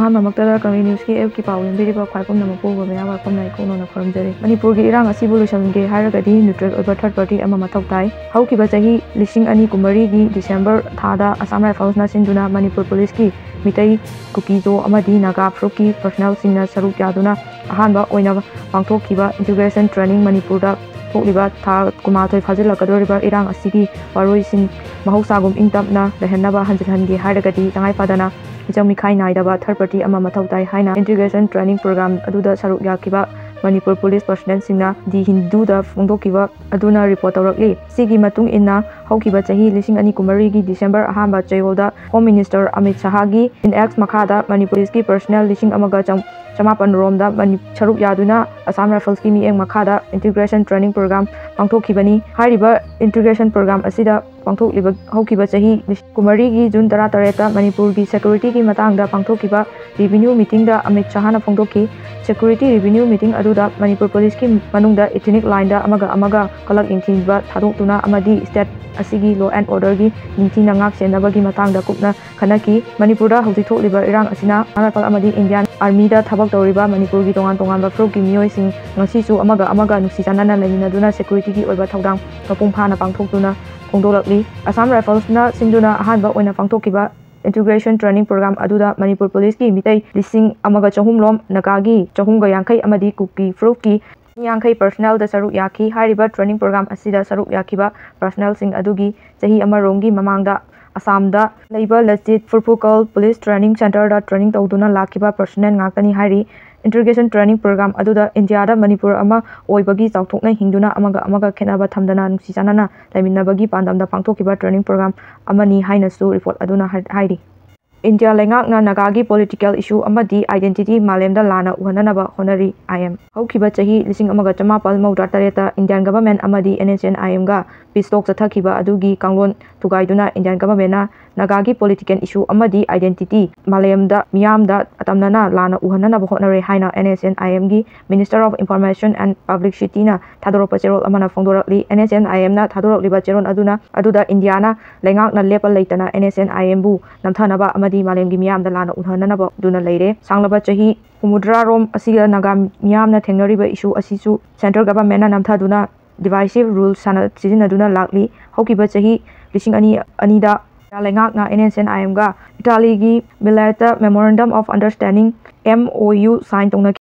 ꯑꯍꯥꯟꯕꯃꯛꯇꯗ ꯀꯪꯂꯩ ꯅ꯭ꯌꯨꯁꯀꯤ ꯑꯦꯞꯀꯤ ꯄꯥꯎ ꯌꯦꯡꯕꯤꯔꯤꯕ ꯈ꯭ꯋꯥꯏ ꯄꯨꯝꯅꯃꯛꯄꯨ ꯃꯌꯥꯝ ꯋꯥꯐꯝꯅ ꯏꯀꯣꯛꯅꯅ ꯈꯨꯔꯨꯝꯖꯔꯤ꯫ ꯃꯅꯤꯄꯨꯔꯒꯤ ꯏꯔꯥꯡ ꯑꯁꯤꯕꯨ ꯂꯣꯏꯁꯤꯟꯒꯦ ꯍꯥꯏꯔꯒꯗꯤ ꯅ꯭ꯌꯨꯇ꯭ꯔꯦꯜ ꯑꯣꯏꯕ ꯊꯥꯔꯗ ꯄꯥꯔꯇꯤ ꯑꯃ ꯃꯊꯧ ꯇꯥꯏ꯫ ꯍꯧꯈꯤꯕ ꯆꯍꯤ 2023ꯒꯤ ꯗꯤꯁꯦꯝꯕꯔ ꯊꯥꯗ ꯑꯁꯥꯝ ꯔꯥꯏꯐꯜꯁꯅ ꯁꯤꯟꯗꯨꯅ ꯃꯅꯤꯄꯨꯔ ꯄꯨꯂꯤꯁꯀꯤ ꯃꯤꯇꯩ, ꯀꯨꯀꯤ-ꯖꯣ ꯑꯃꯗꯤ ꯅꯥꯒꯥ ꯐꯨꯔꯨꯞꯀꯤ ꯄꯔꯁꯣꯅꯦꯜꯁꯤꯡꯅ ꯁꯔꯨꯛ ꯌꯥꯗꯨꯅ ꯑꯍꯥꯟꯕ ꯑꯣꯏꯅ ꯄꯥꯡꯊꯣꯛꯈꯤꯕ ꯏꯟꯇꯤꯒ꯭ꯔꯦꯁꯟ ꯇ꯭ꯔꯦꯅꯤꯡ ꯃꯅꯤꯄꯨꯔꯗ ꯊꯣꯛꯂꯤꯕ ꯊꯥ 12 ꯐꯥꯖꯤꯜꯂꯛꯀꯗꯧꯔꯤꯕ ꯏꯔꯥꯡ ꯑꯁꯤꯒꯤ ꯋꯥꯔꯣꯏꯁꯤꯟ ꯃꯍꯧꯁꯥꯒꯨꯝ ꯏꯪꯇꯞꯅ ꯂꯩꯍꯟꯅꯕ ꯍꯟꯖꯤꯟꯍꯟꯒꯦ ꯍꯥꯏꯔꯒꯗꯤ ꯇꯉꯥꯏꯐꯗꯅ ꯃꯤꯆꯪ ꯃꯤꯈꯥꯏ ꯅꯥꯏꯗꯕ ꯊꯥꯔꯗ ꯄꯥꯔꯇꯤ ꯑꯃ ꯃꯊꯧ ꯇꯥꯏ ꯍꯥꯏꯅ ꯏꯟꯇꯤꯒ꯭ꯔꯦꯁꯟ ꯇ꯭ꯔꯦꯅꯤꯡ ꯄ꯭ꯔꯣꯒ꯭ꯔꯥꯝ ꯑꯗꯨꯗ ꯁꯔꯨꯛ ꯌꯥꯈꯤꯕ ꯃꯅꯤꯄꯨꯔ ꯄꯨꯂꯤꯁ ꯄꯔꯁꯣꯅꯦꯜꯁꯤꯡꯅ ꯗꯤ ꯍꯤꯟꯗꯨꯗ ꯐꯣꯡꯗꯣꯛꯈꯤꯕ ꯑꯗꯨꯅ ꯔꯤꯄꯣꯔꯠ ꯇꯧꯔꯛꯂꯤ꯫ ꯁꯤꯒꯤ ꯃꯇꯨꯡ ꯏꯟꯅ ꯍꯧꯈꯤꯕ ꯆꯍꯤ 2023ꯒꯤ ꯗꯤꯁꯦꯝꯕꯔ ꯑꯍꯥꯟꯕ ꯆꯌꯣꯜꯗ ꯍꯣꯝ ꯃꯤꯅꯤꯁꯇꯔ ꯑꯃꯤꯠ ꯁꯥꯍꯒꯤ ꯏꯟꯑꯦꯛꯁ ꯃꯈꯥꯗ ꯃꯅꯤꯄꯨꯔ ꯄꯨꯂꯤꯁꯀꯤ ꯄꯔꯁꯣꯅꯦꯜ 1,900 ꯔꯣꯝꯗ ꯁꯔꯨꯛ ꯌꯥꯗꯨꯅ ꯑꯁꯥꯝ ꯔꯥꯏꯐꯜꯁꯀꯤ ꯃꯤꯠꯌꯦꯡ ꯃꯈꯥꯗ ꯏꯟꯇꯤꯒ꯭ꯔꯦꯁꯟ ꯇ꯭ꯔꯦꯅꯤꯡ ꯄ꯭ꯔꯣꯒ꯭ꯔꯥꯝ ꯄꯥꯡꯊꯣꯛꯈꯤꯕꯅꯤ꯫ ꯍꯥꯏꯔꯤꯕ ꯏꯟꯇꯤꯒ꯭ꯔꯦꯁꯟ ꯄ꯭ꯔꯣꯒ꯭ꯔꯥꯝ ꯑꯁꯤꯗ ꯍꯧꯈꯤꯕ ꯆꯍꯤ 2023ꯒꯤ ꯖꯨꯟ 18ꯇ ꯃꯅꯤꯄꯨꯔꯒꯤ ꯁꯦꯀ꯭ꯌꯨꯔꯤꯇꯤꯒꯤ ꯃꯇꯥꯡꯗ ꯄꯥꯡꯊꯣꯛꯈꯤꯕ ꯔꯤꯚꯤꯅ꯭ꯌꯨ ꯃꯤꯇꯤꯡꯗ ꯑꯃꯤꯠ ꯁꯥꯍꯅ ꯐꯣꯡꯗꯣꯛꯈꯤ꯫ ꯁꯦꯀ꯭ꯌꯨꯔꯤꯇꯤ ꯔꯤꯚꯤꯅ꯭ꯌꯨ ꯃꯤꯇꯤꯡ ꯑꯗꯨꯗ ꯃꯅꯤꯄꯨꯔ ꯄꯨꯂꯤꯁꯀꯤ ꯃꯅꯨꯡꯗ ꯏꯊꯅꯤꯛ ꯂꯥꯏꯟꯗ ꯑꯃꯒ ꯀꯂꯛ ꯌꯦꯡꯊꯤꯕ ꯊꯥꯗꯣꯛꯇꯨꯅ ꯑꯃꯗꯤ ꯁ꯭ꯇꯦꯠ ꯑꯁꯤꯒꯤ ꯂꯣ ꯑꯦꯟꯗ ꯑꯣꯔꯗꯔꯒꯤ ꯅꯤꯡꯊꯤꯅ ꯉꯥꯛ-ꯁꯦꯟꯅꯕꯒꯤ ꯃꯇꯥꯡꯗ ꯀꯨꯞꯅ ꯈꯟꯅꯈꯤ꯫ ꯃꯅꯤꯄꯨꯔꯗ ꯍꯧꯖꯤꯛ ꯊꯣꯛꯂꯤꯕ ꯏꯔꯥꯡ ꯑꯁꯤꯅ ꯑꯁꯥꯝ ꯔꯥꯏꯐꯜ ꯑꯃꯗꯤ ꯏꯟꯗꯤꯌꯥꯟ ꯑꯥꯔꯃꯤꯗ ꯊꯕꯛ ꯇꯧꯔꯤꯕ ꯃꯅꯤꯄꯨꯔꯒꯤ ꯇꯣꯉꯥꯟ-ꯇꯣꯉꯥꯟꯕ ꯐꯨꯔꯨꯞꯀꯤ ꯃꯤꯑꯣꯏꯁꯤꯡ ꯉꯁꯤꯁꯨ ꯑꯃꯒ ꯅꯨꯡꯁꯤ ꯆꯥꯟꯅꯅ ꯂꯩꯃꯤꯟꯅꯗꯨꯅ ꯁꯦꯀ꯭ꯌꯨꯔꯤꯇꯤꯒꯤ ꯑꯣꯏꯕ ꯊꯧꯗꯥꯡ ꯃꯄꯨꯡ ꯐꯥꯅ ꯄꯥꯡꯊꯣꯛꯇꯨꯅ ꯐꯣꯡꯗꯣꯛꯂꯛꯂꯤ꯫ ꯑꯁꯥꯝ ꯔꯥꯏꯐꯜꯁꯅ ꯁꯤꯟꯗꯨꯅ ꯑꯍꯥꯟꯕ ꯑꯣꯏꯅ ꯄꯥꯡꯊꯣꯛꯈꯤꯕ ꯏꯟꯇꯤꯒ꯭ꯔꯦꯁꯟ ꯇ꯭ꯔꯦꯅꯤꯡ ꯄ꯭ꯔꯣꯒ꯭ꯔꯥꯝ ꯑꯗꯨꯗ ꯃꯅꯤꯄꯨꯔ ꯄꯨꯂꯤꯁꯀꯤ ꯃꯤꯇꯩ 1,300 ꯔꯣꯝ, ꯅꯥꯒꯥꯒꯤ 350 ꯑꯃꯗꯤ ꯀꯨꯀꯤ ꯐꯨꯔꯨꯞꯀꯤ 50 ꯄꯔꯁꯣꯅꯦꯜꯗ ꯁꯔꯨꯛ ꯌꯥꯈꯤ꯫ ꯍꯥꯏꯔꯤꯕ ꯇ꯭ꯔꯦꯅꯤꯡ ꯄ꯭ꯔꯣꯒ꯭ꯔꯥꯝ ꯑꯁꯤꯗ ꯁꯔꯨꯛ ꯌꯥꯈꯤꯕ ꯄꯔꯁꯣꯅꯦꯜꯁꯤꯡ ꯑꯗꯨꯒꯤ ꯆꯍꯤ ꯑꯃꯔꯣꯝꯒꯤ ꯃꯃꯥꯡꯗ ꯑꯁꯥꯝꯗ ꯂꯩꯕ ꯂꯆꯤꯠ ꯐꯨꯔꯨꯞꯄꯨ ꯄꯨꯂꯤꯁ ꯇ꯭ꯔꯦꯅꯤꯡ ꯁꯦꯟꯇꯔꯗ ꯇ꯭ꯔꯦꯅꯤꯡ ꯇꯧꯗꯨꯅ ꯂꯥꯛꯈꯤꯕ ꯄꯔꯁꯣꯅꯦꯜ ꯉꯥꯛꯇꯅꯤ ꯍꯥꯏꯔꯤ꯫ ꯏꯟꯇꯤꯒ꯭ꯔꯦꯁꯟ ꯇ꯭ꯔꯦꯅꯤꯡ ꯄ꯭ꯔꯣꯒ꯭ꯔꯥꯝ ꯑꯗꯨꯗ ꯏꯟꯗꯤꯌꯥꯗ ꯃꯅꯤꯄꯨꯔ ꯑꯃ ꯑꯣꯏꯕꯒꯤ ꯆꯥꯎꯊꯣꯛꯅ ꯍꯤꯡꯗꯨꯅ ꯑꯃꯒ ꯈꯦꯠꯅꯕ ꯊꯝꯗꯅ ꯅꯨꯡꯁꯤ ꯆꯥꯟꯅꯅ ꯂꯩꯃꯤꯟꯅꯕꯒꯤ ꯄꯥꯟꯗꯝꯗ ꯄꯥꯡꯊꯣꯛꯈꯤꯕ ꯇ꯭ꯔꯦꯅꯤꯡ ꯄ꯭ꯔꯣꯒ꯭ꯔꯥꯝ ꯑꯃꯅꯤ ꯍꯥꯏꯅꯁꯨ ꯔꯤꯄꯣꯔꯠ ꯑꯗꯨꯅ ꯍꯥꯏꯔꯤ꯫ ꯏꯟꯗꯤꯌꯥ ꯂꯩꯉꯥꯛꯅ ꯅꯥꯒꯥꯒꯤ ꯄꯣꯂꯤꯇꯤꯀꯦꯜ ꯏꯁꯨ ꯑꯃꯗꯤ ꯑꯥꯏꯗꯦꯟꯇꯤꯇꯤ ꯃꯥꯂꯦꯝꯗ ꯂꯥꯟꯅ ꯎꯍꯟꯅꯅꯕ ꯍꯣꯠꯅꯔꯤ꯫ ꯑꯥꯏ. ꯑꯦꯝ. ꯍꯧꯈꯤꯕ ꯆꯍꯤ 1938ꯇ ꯏꯟꯗꯤꯌꯥꯟ ꯒꯚꯔꯟꯃꯦꯟꯠ ꯑꯃꯗꯤ NSNIM-ꯒ ꯄꯤꯁ ꯇꯣꯛ ꯆꯠꯊꯈꯤꯕ ꯑꯗꯨꯒꯤ ꯀꯥꯡꯂꯣꯟ ꯊꯨꯒꯥꯏꯗꯨꯅ ꯏꯟꯗꯤꯌꯥꯟ ꯒꯚꯔꯟꯃꯦꯟꯠꯅ ꯅꯥꯒꯥꯒꯤ ꯄꯣꯂꯤꯇꯤꯀꯦꯜ ꯏꯁꯨ ꯑꯃꯗꯤ ꯑꯥꯏꯗꯦꯟꯇꯤꯇꯤ ꯃꯥꯂꯦꯝꯗ ꯃꯤꯌꯥꯝꯗ ꯇꯝꯅꯅ ꯂꯥꯟꯅ ꯎꯍꯟꯅꯅꯕ ꯍꯣꯠꯅꯔꯦ ꯍꯥꯏꯅ NSNIM-ꯒꯤ ꯃꯤꯅꯤꯁꯇꯔ ꯑꯣꯐ ꯏꯟꯐꯣꯔꯃꯦꯁꯟ ꯑꯦꯟꯗ ꯄꯕ꯭ꯂꯤꯁꯤꯇꯤꯅ ꯊꯥꯗꯣꯔꯛꯄ ꯆꯦꯔꯣꯜ ꯑꯃꯅ ꯐꯣꯡꯗꯣꯔꯛꯂꯤ꯫ NSNIM-ꯅ ꯊꯥꯗꯣꯔꯛꯂꯤꯕ ꯆꯦꯔꯣꯜ ꯑꯗꯨꯗ ꯏꯟꯗꯤꯌꯥꯅ ꯂꯩꯉꯥꯛꯅ ꯂꯦꯞꯄ ꯂꯩꯇꯅ NSNIM-ꯕꯨ ꯅꯝꯊꯅꯕ ꯑꯃꯗꯤ ꯃꯥꯂꯦꯝꯒꯤ ꯃꯤꯌꯥꯝꯗ ꯂꯥꯟꯅ ꯎꯍꯟꯅꯅꯕ ꯗꯨꯅ ꯂꯩꯔꯦ꯫ ꯁꯥꯡꯂꯕ ꯆꯍꯤ 60 ꯔꯣꯝ ꯑꯁꯤꯗ ꯅꯥꯒꯥ ꯃꯤꯌꯥꯝꯅ ꯊꯦꯡꯅꯔꯤꯕ ꯏꯁꯨ ꯑꯁꯤꯁꯨ ꯁꯦꯟꯇ꯭ꯔꯦꯜ ꯒꯚꯔꯟꯃꯦꯟꯠꯅ ꯅꯝꯊꯗꯨꯅ ꯗꯤꯚꯥꯏꯁꯤꯚ ꯔꯨꯜ ꯁꯤꯖꯤꯟꯅꯗꯨꯅ ꯂꯥꯛꯂꯤ꯫ ꯍꯧꯈꯤꯕ ꯆꯍꯤ 2002ꯗ ꯏꯟꯗꯤꯌꯥ ꯂꯩꯉꯥꯛꯅ NSNIM-ꯒ ꯏꯇꯥꯂꯤꯒꯤ ꯚꯤꯂꯦꯇ memorandum of understanding (MOU) sign ꯇꯧꯅꯈꯤ꯫